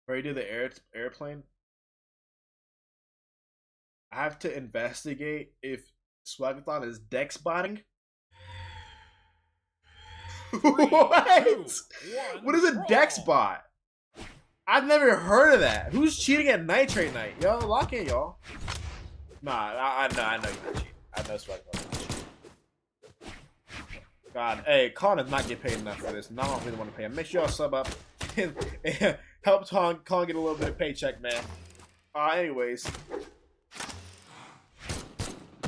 Where he did the airplane. I have to investigate if Swagathon is dex botting. What? What is a dex bot? I've never heard of that. Who's cheating at Nitrate Night? Yo, lock in, y'all. Nah, I know you're not cheating. I know Swagathon's not cheating. God, hey, Colin does not get paid enough for this. No, I don't really want to pay him. Make sure y'all sub up and help Colin get a little bit of paycheck, man. Anyways.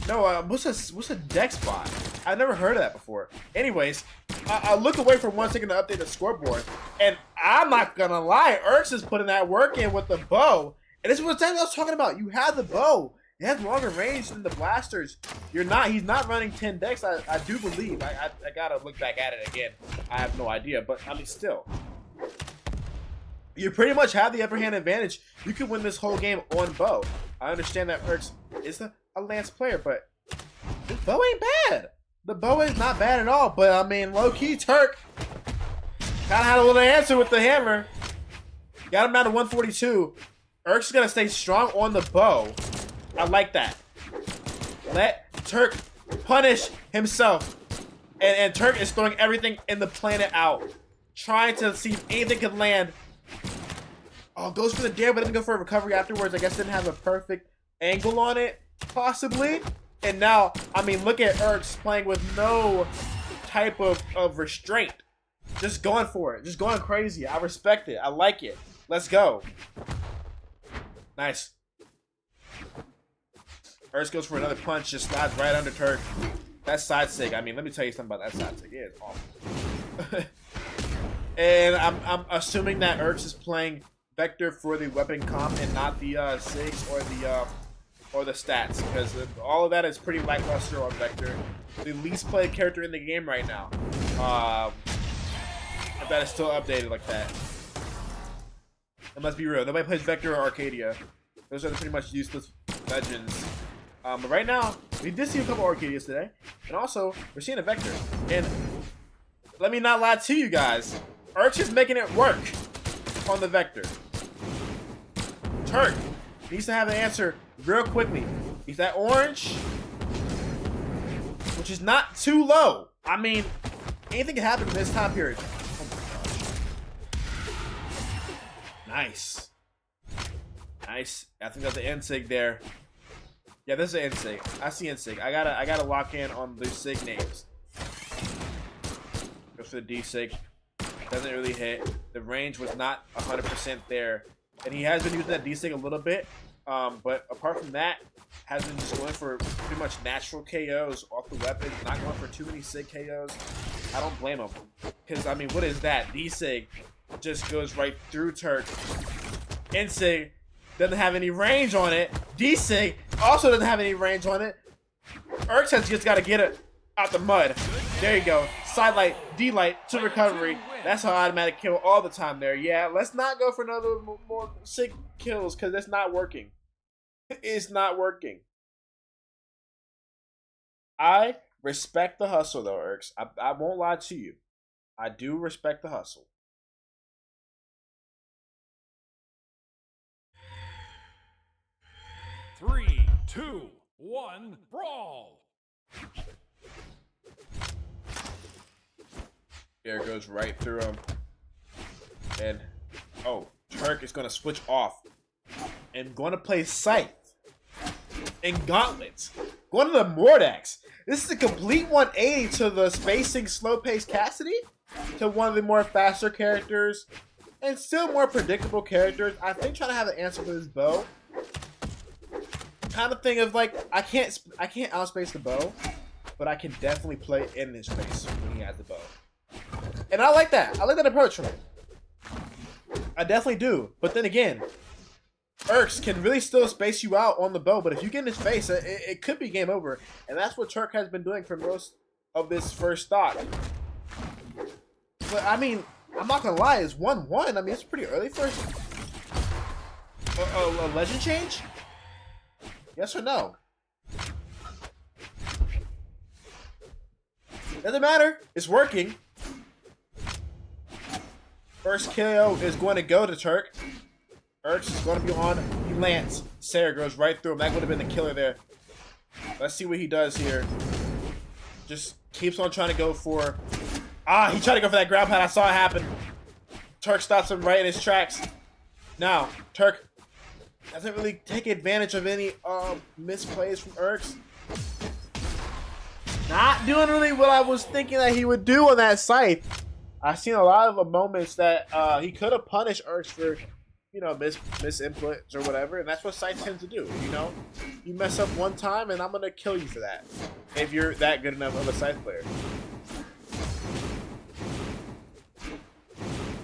No, what's a dex bot? I've never heard of that before. Anyways, I look away for 1 second to update the scoreboard, and I'm not gonna lie, irqqzz is putting that work in with the bow. And this is what I was talking about. You have the bow. It has longer range than the blasters. He's not running 10 dex, I do believe. I gotta look back at it again. I have no idea, but I mean, still. You pretty much have the upper hand advantage. You could win this whole game on bow. I understand that irqqzz is a lance player, but this bow ain't bad. The bow is not bad at all, but I mean, low-key Turk kind of had a little answer with the hammer. Got him down to 142. irqqzz is gonna stay strong on the bow. I like that. Let Turk punish himself. And Turk is throwing everything in the planet out. Trying to see if anything can land. Oh, goes for the dare, but doesn't go for a recovery afterwards. I guess didn't have a perfect angle on it, possibly. And now, I mean, look at irqqzz playing with no type of restraint. Just going for it. Just going crazy. I respect it. I like it. Let's go. Nice. irqqzz goes for another punch. Just slides right under Turk. That side sig. I mean, let me tell you something about that side sig. Yeah, it's awful. And I'm assuming that irqqzz is playing Vector for the weapon comp and not the SIGs or the stats, because all of that is pretty lackluster on Vector. The least played character in the game right now. If that is still updated like that. It must be real. Nobody plays Vector or Arcadia. Those are pretty much useless legends. But right now, we did see a couple Arcadias today. And also, we're seeing a Vector. And let me not lie to you guys. irqqzz is making it work on the Vector. Turk needs to have an answer real quickly. He's that orange, which is not too low. I mean, anything can happen in this time period. Oh my gosh. Nice. Nice. I think that's the end sig there. Yeah, this is an end sig. I see end sig. I gotta lock in on the sig names. Goes for the D sig. Doesn't really hit. The range was not 100% there. And he has been using that D-Sig a little bit. But apart from that, has been just going for pretty much natural KOs off the weapon. Not going for too many SIG KOs. I don't blame him. Because, I mean, what is that? D-Sig just goes right through Turk. N-Sig doesn't have any range on it. D-Sig also doesn't have any range on it. irqqzz has just got to get it out the mud. There you go. Sidelight, D-Light to recovery. That's how automatic kill all the time there. Yeah, let's not go for another more SIG kills because it's not working. It's not working. I respect the hustle though, irqqzz. I won't lie to you. I do respect the hustle. Three, two, one, brawl. There goes right through him. And, oh, Turk is going to switch off. And going to play Scythe. And Gauntlets. Going to the Mordax. This is a complete 180 to the spacing slow-paced Cassidy. To one of the more faster characters. And still more predictable characters. I think trying to have an answer for this bow. Kind of thing of like, I can't outspace the bow. But I can definitely play in this space when he has the bow. And I like that. I like that approach from him. I definitely do. But then again, irqqzz can really still space you out on the bow. But if you get in his face, it could be game over. And that's what Turk has been doing for most of this first stock. But I mean, I'm not going to lie. It's 1-1. I mean, it's pretty early for a legend change. Yes or no? Doesn't matter. It's working. First KO is going to go to Turk. Irks is going to be on the Lance. Sarah goes right through him. That would have been the killer there. Let's see what he does here. Just keeps on trying to go for... he tried to go for that ground pound. I saw it happen. Turk stops him right in his tracks. Now, Turk doesn't really take advantage of any misplays from Irks. Not doing really what I was thinking that he would do on that scythe. I've seen a lot of moments that he could have punished Irks for, you know, misinputs or whatever, and that's what scythe tends to do, you know? You mess up one time, and I'm going to kill you for that, if you're that good enough of a scythe player.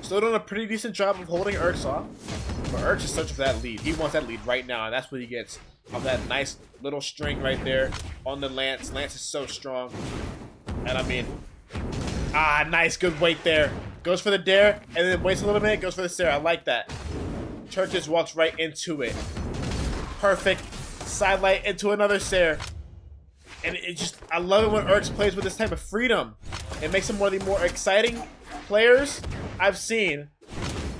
Still doing a pretty decent job of holding Irks off, but Irks is searching for that lead. He wants that lead right now, and that's what he gets of that nice little string right there on the Lance. Lance is so strong, and I mean, nice, good weight there. Goes for the dare, and then waits a little bit, goes for the Sarah. I like that. Turk just walks right into it. Perfect. Sidelight into another Sarah. And it just, I love it when Irks plays with this type of freedom. It makes him one of the more exciting players I've seen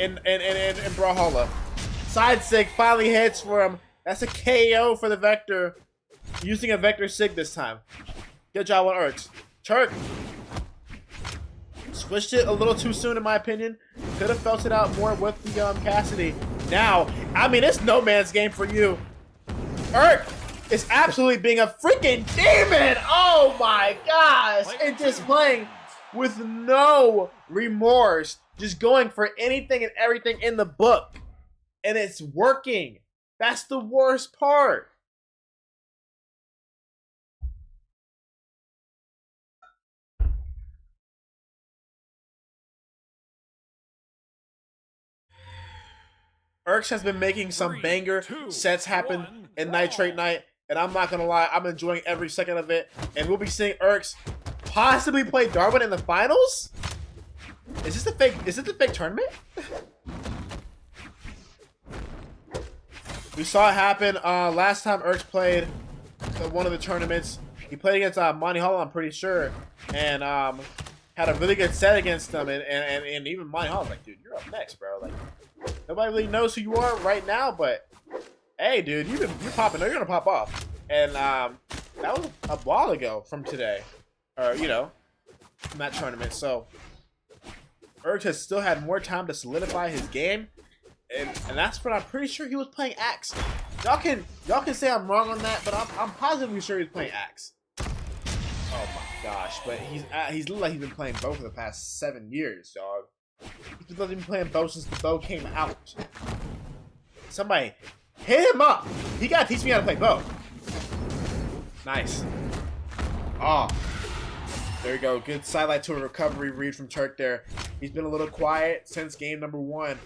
in Brawlhalla. Side sig finally hits for him. That's a KO for the Vector. Using a Vector Sig this time. Good job on Irks. Turk switched it a little too soon in my opinion. Could have felt it out more with the Cassidy. Now, I mean, it's no man's game for you. Irk is absolutely being a freaking demon. Oh my gosh. And just playing with no remorse. Just going for anything and everything in the book. And it's working. That's the worst part. Irks has been making some banger sets happen in Nitrate Night, and I'm not gonna lie, I'm enjoying every second of it. And we'll be seeing Irks possibly play Darwin in the finals? Is this the fake tournament? We saw it happen last time Irks played one of the tournaments. He played against Monty Hall, I'm pretty sure, and had a really good set against them. And even Monty Hall was like, dude, you're up next, bro. Like, nobody really knows who you are right now, but hey, dude, you're popping. You're gonna pop off. And that was a while ago from today, or you know, from that tournament. So Irks has still had more time to solidify his game. And that's when I'm pretty sure he was playing Axe. Y'all can say I'm wrong on that, but I'm positively sure he's playing Axe. Oh my gosh! But he's looked like he's been playing bow for the past 7 years, dog. He's been playing bow since the bow came out. Somebody hit him up. He gotta teach me how to play bow. Nice. Oh, there you go. Good sidelight to a recovery read from Turk there. He's been a little quiet since game number 1.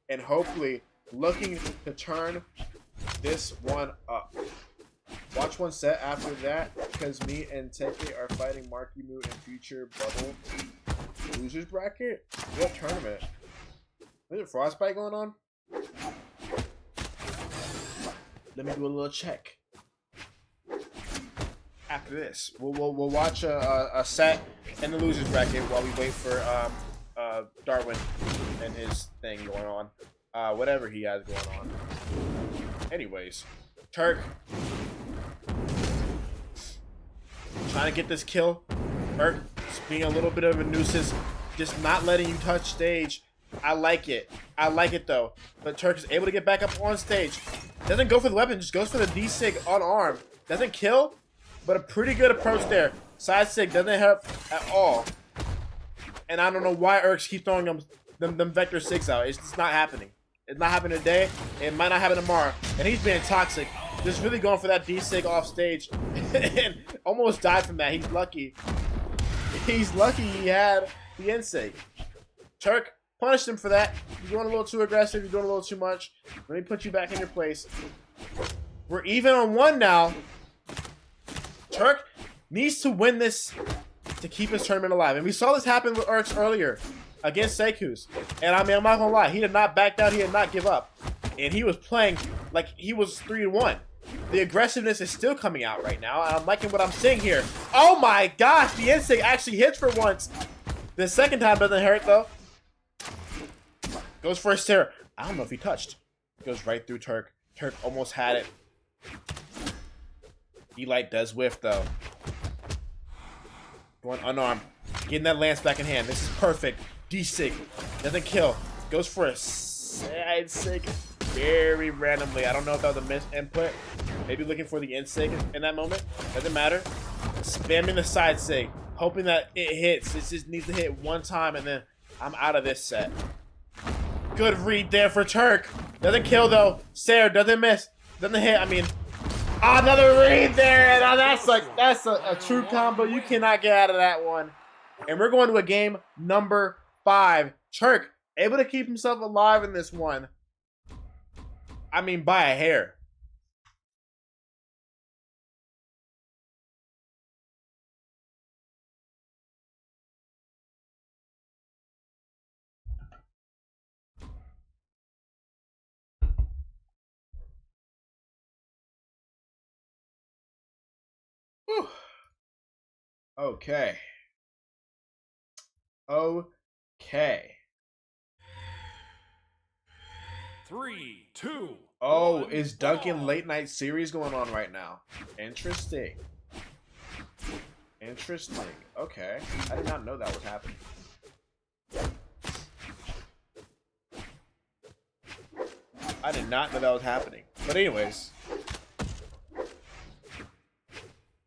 And hopefully looking to turn this one up. Watch one set after that, because me and Teke are fighting Marky Moo in future bubble losers bracket. What tournament? Is it Frostbite going on? Let me do a little check. After this, we'll watch a set in the losers bracket while we wait for Darwin and his thing going on. Whatever he has going on. Anyways, Turk trying to get this kill. Turk being a little bit of a nuisance, just not letting you touch stage. I like it. I like it though. But Turk is able to get back up on stage. Doesn't go for the weapon, just goes for the D-Sig on arm. Doesn't kill, but a pretty good approach there. Side Sig doesn't help at all. And I don't know why Irks keeps throwing them Vector Sigs out. It's just not happening. It's not happening today. It might not happen tomorrow. And he's being toxic. Just really going for that D-Sig off stage. And almost died from that. He's lucky. He's lucky he had the N-Sig. Turk punished him for that. You're going a little too aggressive. You're doing a little too much. Let me put you back in your place. We're even on 1 now. Turk needs to win this to keep his tournament alive. And we saw this happen with Irks earlier against Seikus. And I mean, I'm not gonna lie, he did not back down, he did not give up. And he was playing like he was 3-1. The aggressiveness is still coming out right now, and I'm liking what I'm seeing here. Oh my gosh, the N-Sig actually hits for once. The second time doesn't hurt though. Goes for a Sarah. I don't know if he touched. Goes right through Turk. Turk almost had it. D-Light does whiff, though. Going unarmed. Getting that lance back in hand. This is perfect. D-Sig. Doesn't kill. Goes for a side sig very randomly. I don't know if that was a missed input. Maybe looking for the in-sig in that moment. Doesn't matter. Spamming the side sig. Hoping that it hits. It just needs to hit one time and then I'm out of this set. Good read there for Turk. Doesn't kill though. Sarah doesn't miss. Doesn't hit. I mean, another read there. And that's a true combo. You cannot get out of that one. And we're going to a game number 5. Turk able to keep himself alive in this one. I mean, by a hair. Whew. Okay. Okay. 3, 2. Oh, 1, is Duncan brawl. Late Night Series going on right now? Interesting. Interesting. Okay. I did not know that was happening. I did not know that was happening. But anyways.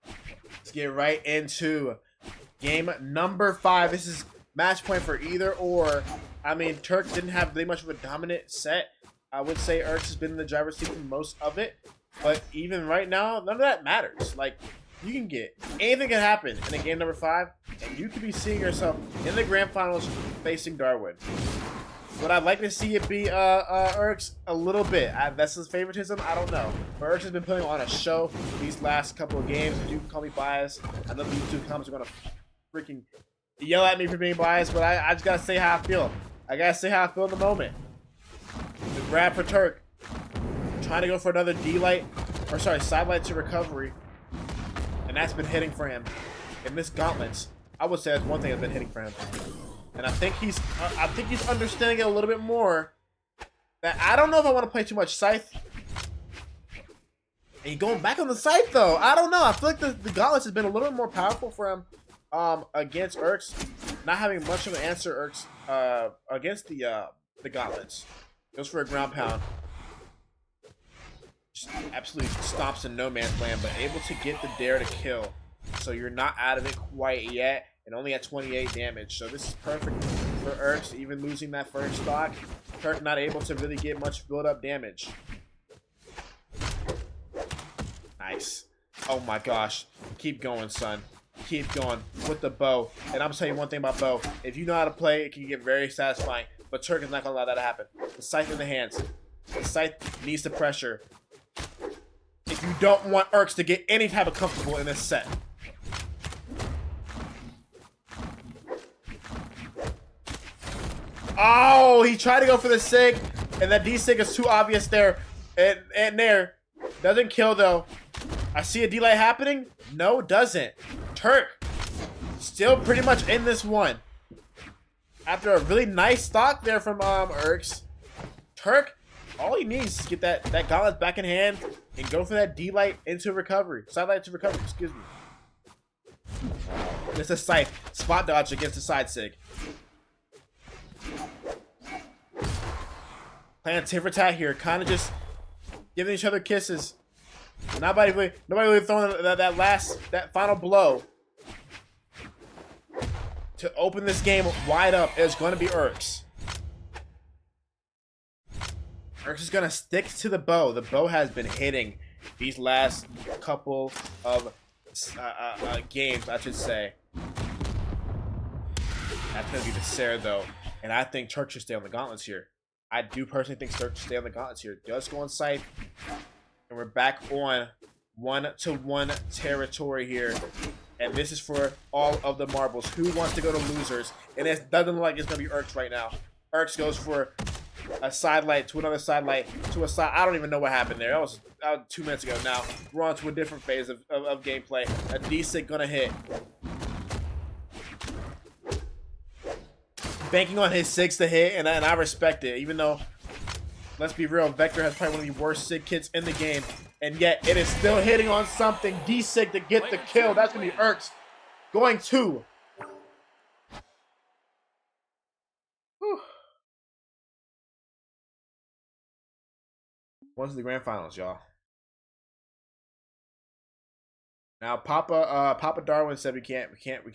Let's get right into game number 5. This is match point for either or. I mean, Turk didn't have really much of a dominant set. I would say irqqzz has been in the driver's seat for most of it. But even right now, none of that matters. Like, you can get anything can happen in a game number 5, and you could be seeing yourself in the grand finals facing Darwin. Would I like to see it be irqqzz a little bit? That's his favoritism. I don't know. But irqqzz has been putting on a show these last couple of games. You can call me biased. I know the YouTube comments are gonna freaking yell at me for being biased, but I just gotta say how I feel. I gotta say how I feel in the moment. The grab for Turk, trying to go for another D-Light, or sorry, side light to recovery, and that's been hitting for him. In this gauntlets, I would say that's one thing that's been hitting for him. And I think he's understanding it a little bit more. That I don't know if I want to play too much Scythe. And he's going back on the Scythe though. I don't know. I feel like the gauntlets has been a little bit more powerful for him against irqqzz. Not having much of an answer irqqzz against the gauntlets. Goes for a ground pound. Just absolutely stomps in no man's land, but able to get the dare to kill. So you're not out of it quite yet. And only at 28 damage. So this is perfect for irqqzz, even losing that first stock. Turk not able to really get much build-up damage. Nice. Oh my gosh. Keep going, son. Keep going with the bow. And I'm telling you one thing about bow. If you know how to play, it can get very satisfying. But Turk is not going to allow that to happen. The scythe in the hands. The scythe needs the pressure. If you don't want irqqzz to get any type of comfortable in this set. Oh, he tried to go for the sig, and that D-sig is too obvious there. And there. Doesn't kill, though. I see a D-Light happening. No, doesn't. Turk still pretty much in this one. After a really nice stock there from irqqzz. Turk, all he needs is to get that gauntlet back in hand and go for that D-Light into recovery. Side light to recovery, excuse me. It's a scythe. Spot dodge against the side sig. Playing tit for tat here, kind of just giving each other kisses. Nobody really throwing that final blow to open this game wide up. Is going to be irqqzz. irqqzz is going to stick to the bow. The bow has been hitting these last couple of games, I should say. That's going to be the Sarah, though. And I think Turk should stay on the gauntlets here. I do personally think Turk should stay on the gauntlets here. Does go on Scythe. And we're back on 1-to-1 territory here. And this is for all of the marbles. Who wants to go to losers? And it doesn't look like it's going to be irqqzz right now. irqqzz goes for a side light to another side light to a side. I don't even know what happened there. That was 2 minutes ago. Now we're on to a different phase of gameplay. A D-sig going to hit. Banking on his 6 to hit, and I respect it. Even though let's be real, Vector has probably one of the worst SIG kits in the game, and yet it is still hitting on something. D-Sig to get the kill. That's going to be irqqzz going 2. Whew. On to the grand finals, y'all. Now, Papa Darwin said we can't do